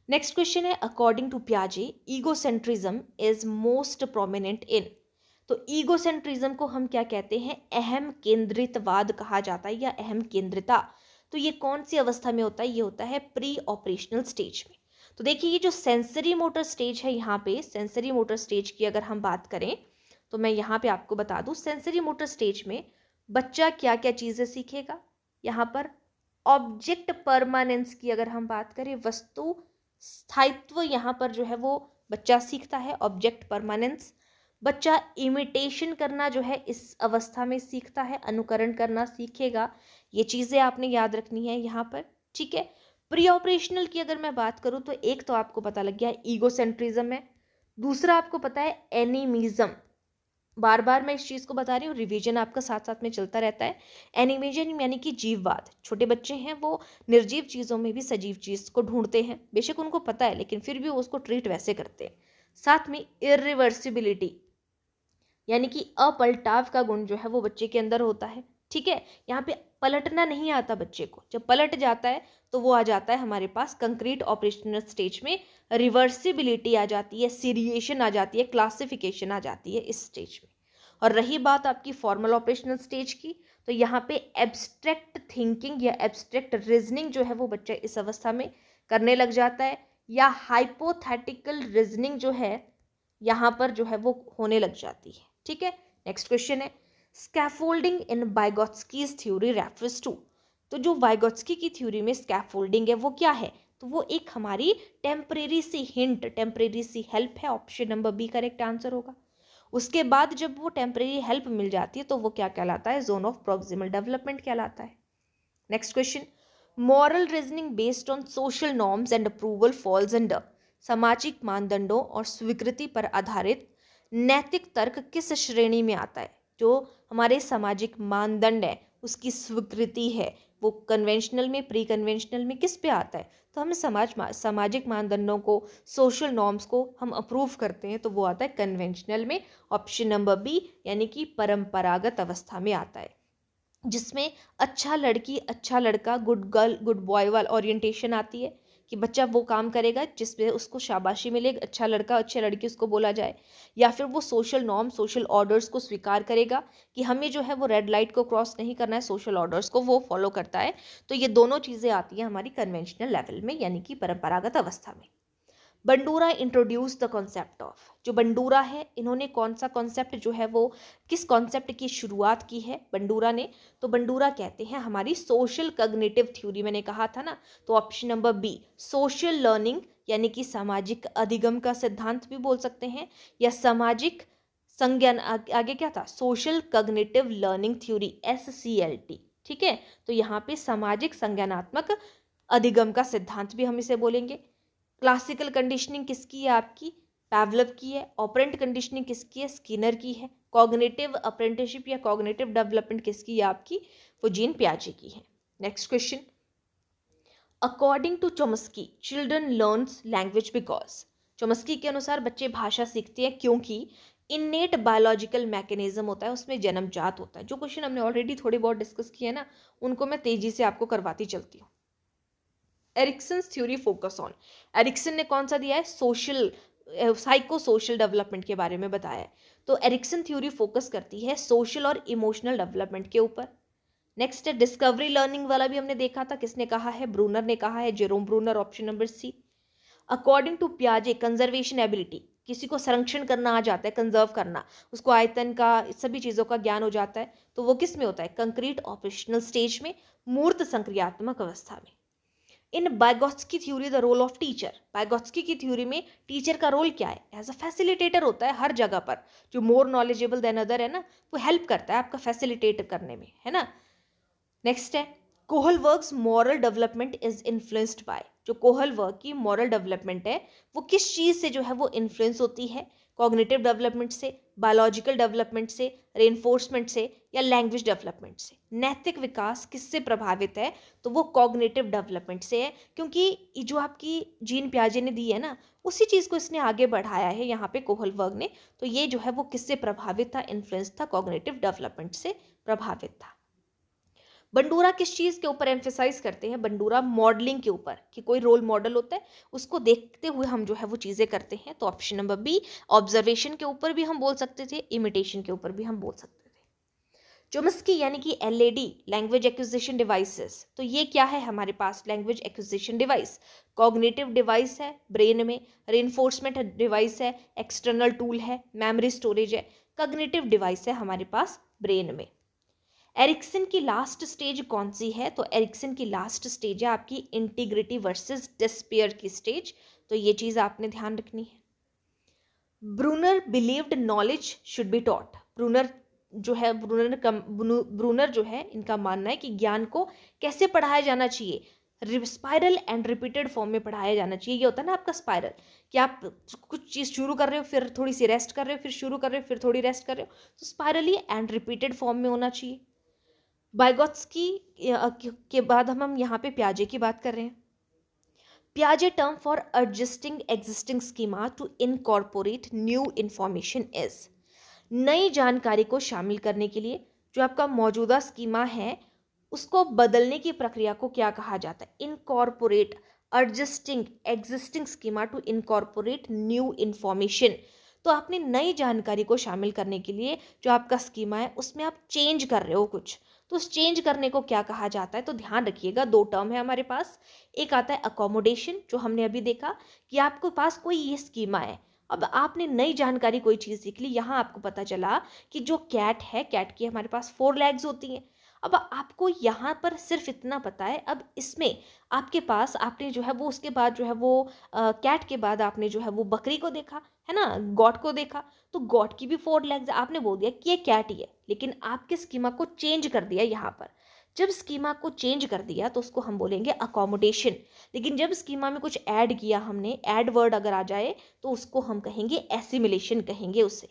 नेक्स्ट क्वेश्चन है, अकॉर्डिंग टू पियाजे egocentrism is most prominent in. तो ईगोसेंट्रिज्म को हम क्या कहते हैं, अहम केंद्रितवाद कहा जाता है, या अहम केंद्रिता। तो ये कौन सी अवस्था में होता है, ये होता है प्री ऑपरेशनल स्टेज में। तो देखिए ये जो सेंसरी मोटर स्टेज है, यहाँ पे सेंसरी मोटर स्टेज की अगर हम बात करें, तो मैं यहाँ पे आपको बता दूं, सेंसरी मोटर स्टेज में बच्चा क्या क्या चीज़ें सीखेगा। यहाँ पर ऑब्जेक्ट परमानेंस की अगर हम बात करें, वस्तु स्थायित्व, यहाँ पर जो है वो बच्चा सीखता है, ऑब्जेक्ट परमानेंस। बच्चा इमिटेशन करना जो है इस अवस्था में सीखता है, अनुकरण करना सीखेगा। ये चीज़ें आपने याद रखनी है यहाँ पर, ठीक है। प्री ऑपरेशनल की अगर मैं बात करूँ, तो एक तो आपको पता लग गया ईगोसेंट्रिज्म है, दूसरा आपको पता है एनिमिज्म। बार बार मैं इस चीज़ को बता रही हूँ, रिवीजन आपका साथ साथ में चलता रहता है। एनिमिज्म यानी कि जीववाद। छोटे बच्चे हैं वो निर्जीव चीज़ों में भी सजीव चीज़ को ढूंढते हैं, बेशक उनको पता है लेकिन फिर भी वो उसको ट्रीट वैसे करते हैं। साथ में इरिवर्सिबिलिटी, यानी कि अपलटाव का गुण जो है वो बच्चे के अंदर होता है, ठीक है। यहाँ पे पलटना नहीं आता बच्चे को, जब पलट जाता है तो वो आ जाता है हमारे पास कंक्रीट ऑपरेशनल स्टेज में, रिवर्सिबिलिटी आ जाती है, सीरिएशन आ जाती है, क्लासिफिकेशन आ जाती है इस स्टेज में। और रही बात आपकी फॉर्मल ऑपरेशनल स्टेज की, तो यहाँ पे एब्स्ट्रैक्ट थिंकिंग या एब्स्ट्रैक्ट रीजनिंग जो है वो बच्चा इस अवस्था में करने लग जाता है, या हाइपोथेटिकल रीजनिंग जो है यहाँ पर जो है वो होने लग जाती है, ठीक है। नेक्स्ट क्वेश्चन है scaffolding in Vygotsky's theory refers to. तो जो वाइगोत्स्की की थ्योरी में स्कैफोल्डिंग है वो क्या है, तो वो एक हमारी टेम्परेरी सी हिंट, टेम्परेरी सी हेल्प है। Option number B correct answer होगा। उसके बाद जब वो टेम्परेरी हेल्प मिल जाती है तो वो क्या कहलाता है, जोन ऑफ प्रॉक्सिमल डेवलपमेंट कहलाता है। Next question moral reasoning based on social norms and approval falls under. सामाजिक मानदंडों और स्वीकृति पर आधारित नैतिक तर्क किस श्रेणी में आता है। जो हमारे सामाजिक मानदंड है उसकी स्वीकृति है वो कन्वेंशनल में, प्री कन्वेंशनल में किस पे आता है, तो हम सामाजिक मानदंडों को, सोशल नॉर्म्स को हम अप्रूव करते हैं तो वो आता है कन्वेंशनल में। ऑप्शन नंबर बी यानी कि परंपरागत अवस्था में आता है, जिसमें अच्छा लड़की अच्छा लड़का, गुड गर्ल गुड बॉय वाला ओरिएंटेशन आती है कि बच्चा वो काम करेगा जिसमें उसको शाबाशी मिले, अच्छा लड़का अच्छी लड़की उसको बोला जाए, या फिर वो सोशल नॉर्म, सोशल ऑर्डर्स को स्वीकार करेगा कि हमें जो है वो रेड लाइट को क्रॉस नहीं करना है, सोशल ऑर्डर्स को वो फॉलो करता है। तो ये दोनों चीज़ें आती हैं हमारी कन्वेंशनल लेवल में यानी कि परंपरागत अवस्था में। Bandura introduce the concept of. जो बंडूरा है इन्होंने कौन सा कॉन्सेप्ट जो है वो, किस कॉन्सेप्ट की शुरुआत की है बंडूरा ने, तो बंडूरा कहते हैं हमारी सोशल कॉग्निटिव थ्योरी, मैंने कहा था ना, तो option number B social learning यानी कि सामाजिक अधिगम का सिद्धांत भी बोल सकते हैं, या सामाजिक संज्ञान, आगे क्या था, social cognitive learning theory SCLT। ठीक है, तो यहाँ पे सामाजिक संज्ञानात्मक अधिगम का सिद्धांत भी हम इसे बोलेंगे। क्लासिकल कंडीशनिंग किसकी है आपकी, पैवलव की है। ऑपरेंट कंडीशनिंग किसकी है, स्किनर की है। कॉग्निटिव अप्रेंटिसशिप या कॉग्निटिव डेवलपमेंट किसकी है आपकी, वो जीन पियाजे की है। Next question according to Chomsky children learns language because. Chomsky के अनुसार बच्चे भाषा सीखते हैं क्योंकि इन्नेट बायोलॉजिकल मैकेनिज्म होता है, उसमें जन्मजात होता है। जो क्वेश्चन हमने ऑलरेडी थोड़े बहुत डिस्कस किए हैं ना, उनको मैं तेजी से आपको करवाती चलती हूँ। Erikson's theory focus on. Erikson ने कौन सा दिया है, सोशल साइको सोशल डेवलपमेंट के बारे में बताया है। तो एरिक्सन थ्योरी फोकस करती है सोशल और इमोशनल डेवलपमेंट के ऊपर। नेक्स्ट है डिस्कवरी लर्निंग वाला भी हमने देखा था, किसने कहा है, ब्रूनर ने कहा है, Jerome Bruner, option number C. According to पियाजे कंजर्वेशन एबिलिटी, किसी को संरक्षण करना आ जाता है, कंजर्व करना, उसको आयतन का सभी चीज़ों का ज्ञान हो जाता है, तो वो किस में होता है, कंक्रीट ऑपरेशनल स्टेज में, मूर्त संक्रियात्मक अवस्था में। In Vygotsky theory the role of teacher. Vygotsky की थ्योरी में टीचर का रोल क्या है, एज अ फैसिलिटेटर होता है हर जगह पर। जो मोर नॉलेजेबल देन अदर है ना, वो हेल्प करता है आपका फैसिलिटेट करने में, है ना। नेक्स्ट है Kohlberg's moral development is influenced by. जो कोहलबर्ग की मॉरल डेवलपमेंट है वो किस चीज़ से जो है वो इन्फ्लुएंस होती है, कॉग्निटिव डेवलपमेंट से, बायोलॉजिकल डेवलपमेंट से, रेनफोर्समेंट से, या लैंग्वेज डेवलपमेंट से। नैतिक विकास किससे प्रभावित है, तो वो कॉग्निटिव डेवलपमेंट से है, क्योंकि जो आपकी जीन पियाजे ने दी है ना, उसी चीज़ को इसने आगे बढ़ाया है यहाँ पे कोहलबर्ग ने। तो ये जो है वो किससे प्रभावित था, इन्फ्लुएंस था, कॉग्निटिव डेवलपमेंट से प्रभावित था। बंडूरा किस चीज़ के ऊपर एम्फेसाइज करते हैं, बंडूरा मॉडलिंग के ऊपर, कि कोई रोल मॉडल होता है उसको देखते हुए हम जो है वो चीज़ें करते हैं। तो ऑप्शन नंबर बी ऑब्जर्वेशन के ऊपर भी हम बोल सकते थे, इमिटेशन के ऊपर भी हम बोल सकते थे। चॉम्स्की यानी कि LAD लैंग्वेज एक्विजिशन डिवाइसेस, तो ये क्या है हमारे पास, language acquisition device, cognitive device है ब्रेन में, रेनफोर्समेंट डिवाइस है, एक्सटर्नल टूल है, मेमोरी स्टोरेज है, कॉग्निटिव डिवाइस है हमारे पास ब्रेन में। एरिक्सन की लास्ट स्टेज कौन सी है, तो एरिक्सन की लास्ट स्टेज है आपकी इंटीग्रिटी वर्सेस डिस्पेयर की स्टेज। तो ये चीज़ आपने ध्यान रखनी है। Bruner believed knowledge should be taught. Bruner जो है, ब्रूनर जो है, इनका मानना है कि ज्ञान को कैसे पढ़ाया जाना चाहिए, स्पाइरल एंड रिपीटेड फॉर्म में पढ़ाया जाना चाहिए। ये होता है ना आपका स्पाइरल, कि आप कुछ चीज़ शुरू कर रहे हो, फिर थोड़ी सी रेस्ट कर रहे हो, फिर शुरू कर रहे हो, फिर थोड़ी रेस्ट कर रहे हो, तो स्पाइरली एंड रिपीटेड फॉर्म में होना चाहिए। वाइगोत्स्की के बाद हम यहाँ पे पियाजे की बात कर रहे हैं। पियाजे term for adjusting existing schema to incorporate new information is. नई जानकारी को शामिल करने के लिए जो आपका मौजूदा स्कीमा है उसको बदलने की प्रक्रिया को क्या कहा जाता है, incorporate, adjusting existing schema to incorporate new information. तो आपने नई जानकारी को शामिल करने के लिए जो आपका स्कीमा है उसमें आप चेंज कर रहे हो कुछ, तो उस चेंज करने को क्या कहा जाता है, तो ध्यान रखिएगा दो टर्म है हमारे पास। एक आता है अकोमोडेशन, जो हमने अभी देखा कि आपके पास कोई ये स्कीमा है, अब आपने नई जानकारी कोई चीज़ सीख ली, यहाँ आपको पता चला कि जो कैट है, कैट की हमारे पास 4 लेग्स होती हैं। अब आपको यहाँ पर सिर्फ इतना पता है। अब इसमें आपके पास आपने जो है वो उसके बाद जो है वो कैट के बाद आपने जो है वो बकरी को देखा, है ना, गॉट को देखा। तो गॉट की भी 4 लेग्स, आपने बोल दिया कि ये कैट ही है, लेकिन आपके स्कीमा को चेंज कर दिया यहाँ पर। जब स्कीमा को चेंज कर दिया तो उसको हम बोलेंगे अकोमोडेशन। लेकिन जब स्कीमा में कुछ ऐड किया हमने, ऐड वर्ड अगर आ जाए तो उसको हम कहेंगे एसिमिलेशन कहेंगे उसे,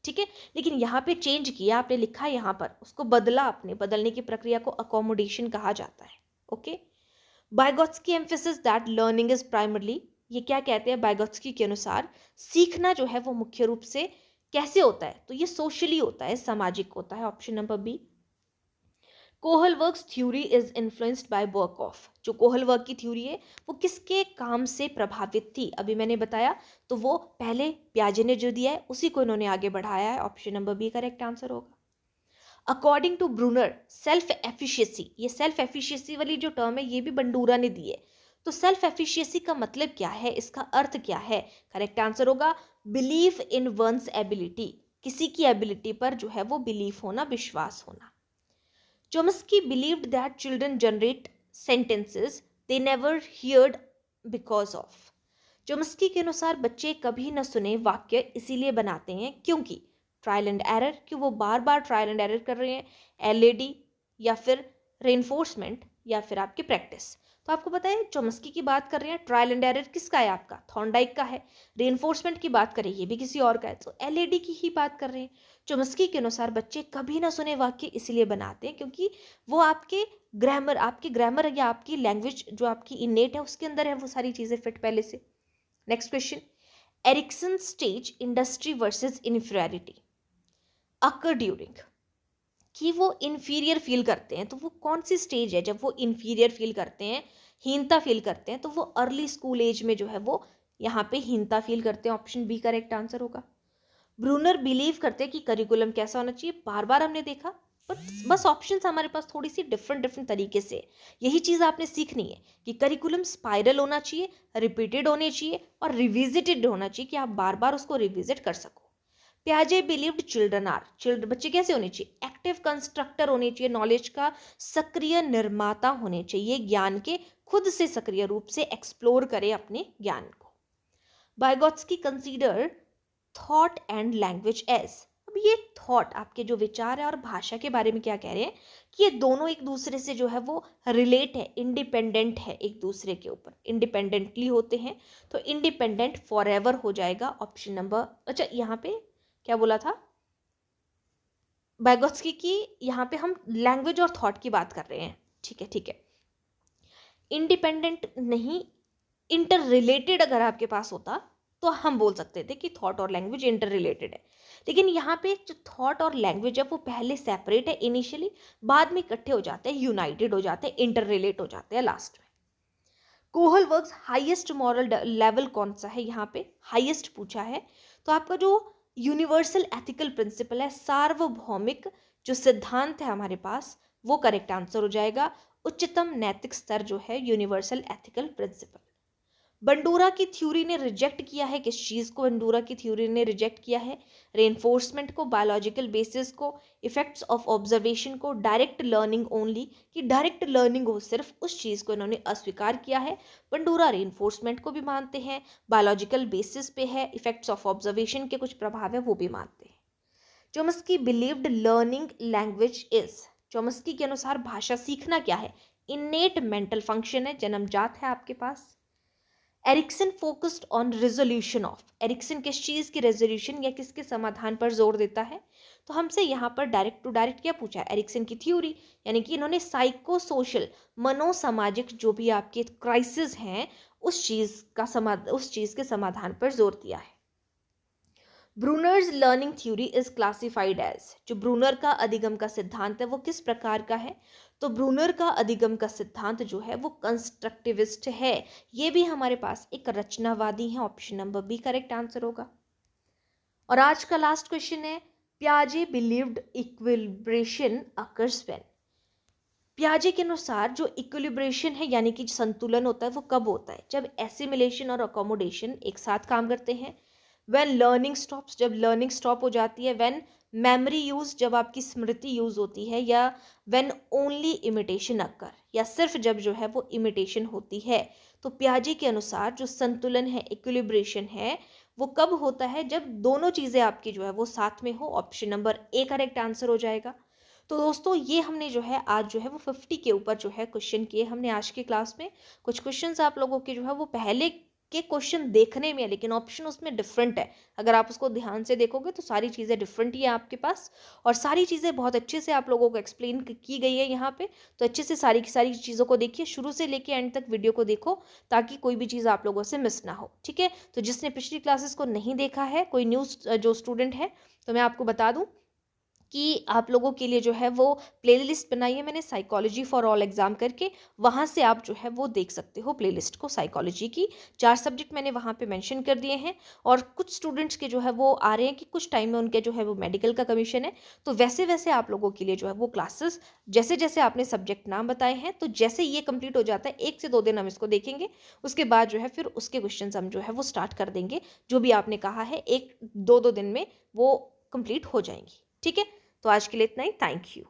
ठीक है। लेकिन यहाँ पे चेंज किया, आपने लिखा यहाँ पर, उसको बदला आपने, बदलने की प्रक्रिया को अकोमोडेशन कहा जाता है। Okay. Vygotsky emphasis that learning is primarily, ये क्या कहते हैं बायगॉत्स्की के अनुसार, सीखना जो है वो मुख्य रूप से कैसे होता है, तो ये सोशली होता है, सामाजिक होता है। Option number B. Kohlberg's theory is influenced by Berkoff, जो कोहलवर्क की थ्योरी है वो किसके काम से प्रभावित थी, अभी मैंने बताया, तो वो पहले पियाजे ने जो दिया है उसी को इन्होंने आगे बढ़ाया है। Option number B correct answer होगा। According to Bruner self efficiency, ये सेल्फ एफिशिएंसी वाली जो टर्म है ये भी बंडूरा ने दी है। तो सेल्फ एफिशिएंसी का मतलब क्या है, इसका अर्थ क्या है, करेक्ट आंसर होगा बिलीव इन वंस एबिलिटी, किसी की एबिलिटी पर जो है वो बिलीफ होना, विश्वास होना। Chomsky believed that children generate sentences they never heard because of. Chomsky के अनुसार बच्चे कभी न सुने वाक्य इसीलिए बनाते हैं क्योंकि ट्रायल एंड एरर, कि वो बार बार ट्रायल एंड एरर कर रहे हैं, एलएडी या फिर रेनफोर्समेंट या फिर आपकी प्रैक्टिस। तो आपको पता है चोम्स्की की बात कर रहे हैं, ट्रायल एंड एरर किसका है, आपका थॉर्नडाइक का है। रेनफोर्समेंट की बात करें, ये भी किसी और का है, तो एलएडी की ही बात कर रहे हैं। चोम्स्की के अनुसार बच्चे कभी ना सुने वाक्य इसलिए बनाते हैं क्योंकि वो आपके ग्रामर या आपकी लैंग्वेज जो आपकी इनेट है उसके अंदर है वो सारी चीज़ें फिट पहले से। Next question, Erikson stage industry versus inferiority occur during, कि वो इन्फीरियर फील करते हैं, तो वो कौन सी स्टेज है जब वो इन्फीरियर फील करते हैं, हीनता फील करते हैं, तो वो अर्ली स्कूल एज में जो है वो यहाँ पे हीनता फील करते हैं। ऑप्शन बी करेक्ट आंसर होगा। ब्रूनर बिलीव करते हैं कि करिकुलम कैसा होना चाहिए, बार बार हमने देखा, बस ऑप्शंस हमारे पास थोड़ी सी डिफरेंट तरीके से, यही चीज़ आपने सीखनी है कि करिकुलम स्पाइरल होना चाहिए, रिपीटेड होने चाहिए और रिविजिटेड होना चाहिए कि आप बार बार उसको रिविजिट कर सको। प्याजे बिलीव्ड चिल्ड्रन बच्चे कैसे होने चाहिए, एक्टिव कंस्ट्रक्टर होने चाहिए, नॉलेज का सक्रिय निर्माता होने चाहिए, ज्ञान के खुद से सक्रिय रूप से एक्सप्लोर करें अपने ज्ञान को। Vygotsky consider thought and language as, अब ये थॉट आपके जो विचार है और भाषा के बारे में क्या कह रहे हैं कि ये दोनों एक दूसरे से जो है वो रिलेट है, इंडिपेंडेंट है, एक दूसरे के ऊपर इंडिपेंडेंटली होते हैं, तो इंडिपेंडेंट फॉरएवर हो जाएगा। ऑप्शन नंबर, अच्छा यहाँ पे क्या बोला था बायगॉत्स्की की, यहाँ पे हम लैंग्वेज और थॉट की बात कर रहे हैं, ठीक है। इंडिपेंडेंट नहीं, इंटर रिलेटेड अगर आपके पास होता तो हम बोल सकते थे कि थॉट और लैंग्वेज इंटर रिलेटेड है, लेकिन यहाँ पे जो थॉट और लैंग्वेज है वो पहले सेपरेट है इनिशियली, बाद में इकट्ठे हो जाते हैं, यूनाइटेड हो जाते हैं, इंटर रिलेट हो जाते हैं लास्ट में। कोहलवर्क्स हाईएस्ट मॉरल लेवल कौन सा है, यहाँ पे हाईएस्ट पूछा है, तो आपका जो यूनिवर्सल एथिकल प्रिंसिपल है, सार्वभौमिक जो सिद्धांत है हमारे पास, वो करेक्ट आंसर हो जाएगा। उच्चतम नैतिक स्तर जो है यूनिवर्सल एथिकल प्रिंसिपल। बंडूरा की थ्योरी ने रिजेक्ट किया है, किस चीज़ को बंडूरा की थ्योरी ने रिजेक्ट किया है, रेनफोर्समेंट को, बायोलॉजिकल बेसिस को, इफेक्ट्स ऑफ ऑब्जर्वेशन को, डायरेक्ट लर्निंग ओनली, कि डायरेक्ट लर्निंग हो सिर्फ, उस चीज़ को इन्होंने अस्वीकार किया है। बंडूरा रेनफोर्समेंट को भी मानते हैं, बायोलॉजिकल बेसिस पे है, इफेक्ट्स ऑफ ऑब्जर्वेशन के कुछ प्रभाव है वो भी मानते हैं। Chomsky believed learning language is, Chomsky के अनुसार भाषा सीखना क्या है, इनेट मेंटल फंक्शन है, जन्मजात है आपके पास। Erikson focused on resolution of, Erikson किस चीज़ की रेजोल्यूशन या किसके समाधान पर जोर देता है, तो हमसे यहाँ पर डायरेक्ट टू डायरेक्ट क्या पूछा है, एरिक्सन की थ्योरी, यानी कि इन्होंने साइको सोशल मनोसामाजिक जो भी आपके क्राइसिस हैं उस चीज़ के समाधान पर जोर दिया है। Bruner's learning theory is classified as, जो ब्रूनर का अधिगम का सिद्धांत है वो किस प्रकार का है, तो ब्रूनर का अधिगम का सिद्धांत जो है वो कंस्ट्रक्टिविस्ट है, ये भी हमारे पास एक रचनावादी है। Option number B correct answer होगा। और आज का लास्ट क्वेश्चन है, पियाजे बिलीव्ड इक्विलिब्रेशन अकर्स व्हेन, पियाजे के अनुसार जो इक्विलिब्रेशन है यानी कि संतुलन होता है वो कब होता है, जब एसिमिलेशन और अकोमोडेशन एक साथ काम करते हैं, व्हेन लर्निंग स्टॉप्स, जब लर्निंग स्टॉप हो जाती है, व्हेन मेमोरी यूज, जब आपकी स्मृति यूज होती है, या व्हेन ओनली इमिटेशन अकर, या सिर्फ जब जो है वो इमिटेशन होती है। तो पियाजे के अनुसार जो संतुलन है, इक्विलिब्रेशन है, वो कब होता है? जब दोनों चीज़ें आपकी जो है वो साथ में हो। Option number A correct answer हो जाएगा। तो दोस्तों ये हमने जो है आज जो है वो 50 के ऊपर जो है क्वेश्चन किए हमने आज की क्लास में। कुछ क्वेश्चंस आप लोगों के जो है वो पहले के क्वेश्चन देखने में है, लेकिन ऑप्शन उसमें डिफरेंट है। अगर आप उसको ध्यान से देखोगे तो सारी चीज़ें डिफरेंट ही है आपके पास, और सारी चीज़ें बहुत अच्छे से आप लोगों को एक्सप्लेन की गई है यहाँ पे। तो अच्छे से सारी की सारी चीज़ों को देखिए, शुरू से लेके एंड तक वीडियो को देखो, ताकि कोई भी चीज़ आप लोगों से मिस ना हो। ठीक है, तो जिसने पिछली क्लासेस को नहीं देखा है, कोई न्यूज़ जो स्टूडेंट है, तो मैं आपको बता दूँ कि आप लोगों के लिए जो है वो प्लेलिस्ट बनाई है मैंने, साइकोलॉजी फॉर ऑल एग्जाम करके। वहाँ से आप जो है वो देख सकते हो प्लेलिस्ट को। साइकोलॉजी की 4 सब्जेक्ट मैंने वहाँ पे मेंशन कर दिए हैं, और कुछ स्टूडेंट्स के जो है वो आ रहे हैं कि कुछ टाइम में उनके जो है वो मेडिकल का कमीशन है, तो वैसे वैसे आप लोगों के लिए जो है वो क्लासेस, जैसे जैसे आपने सब्जेक्ट नाम बताए हैं, तो जैसे ये कंप्लीट हो जाता है 1 से 2 दिन हम इसको देखेंगे, उसके बाद जो है फिर उसके क्वेश्चन हम जो है वो स्टार्ट कर देंगे। जो भी आपने कहा है 1-2 दिन में वो कंप्लीट हो जाएंगी। ठीक है, तो आज के लिए इतना ही। Thank you.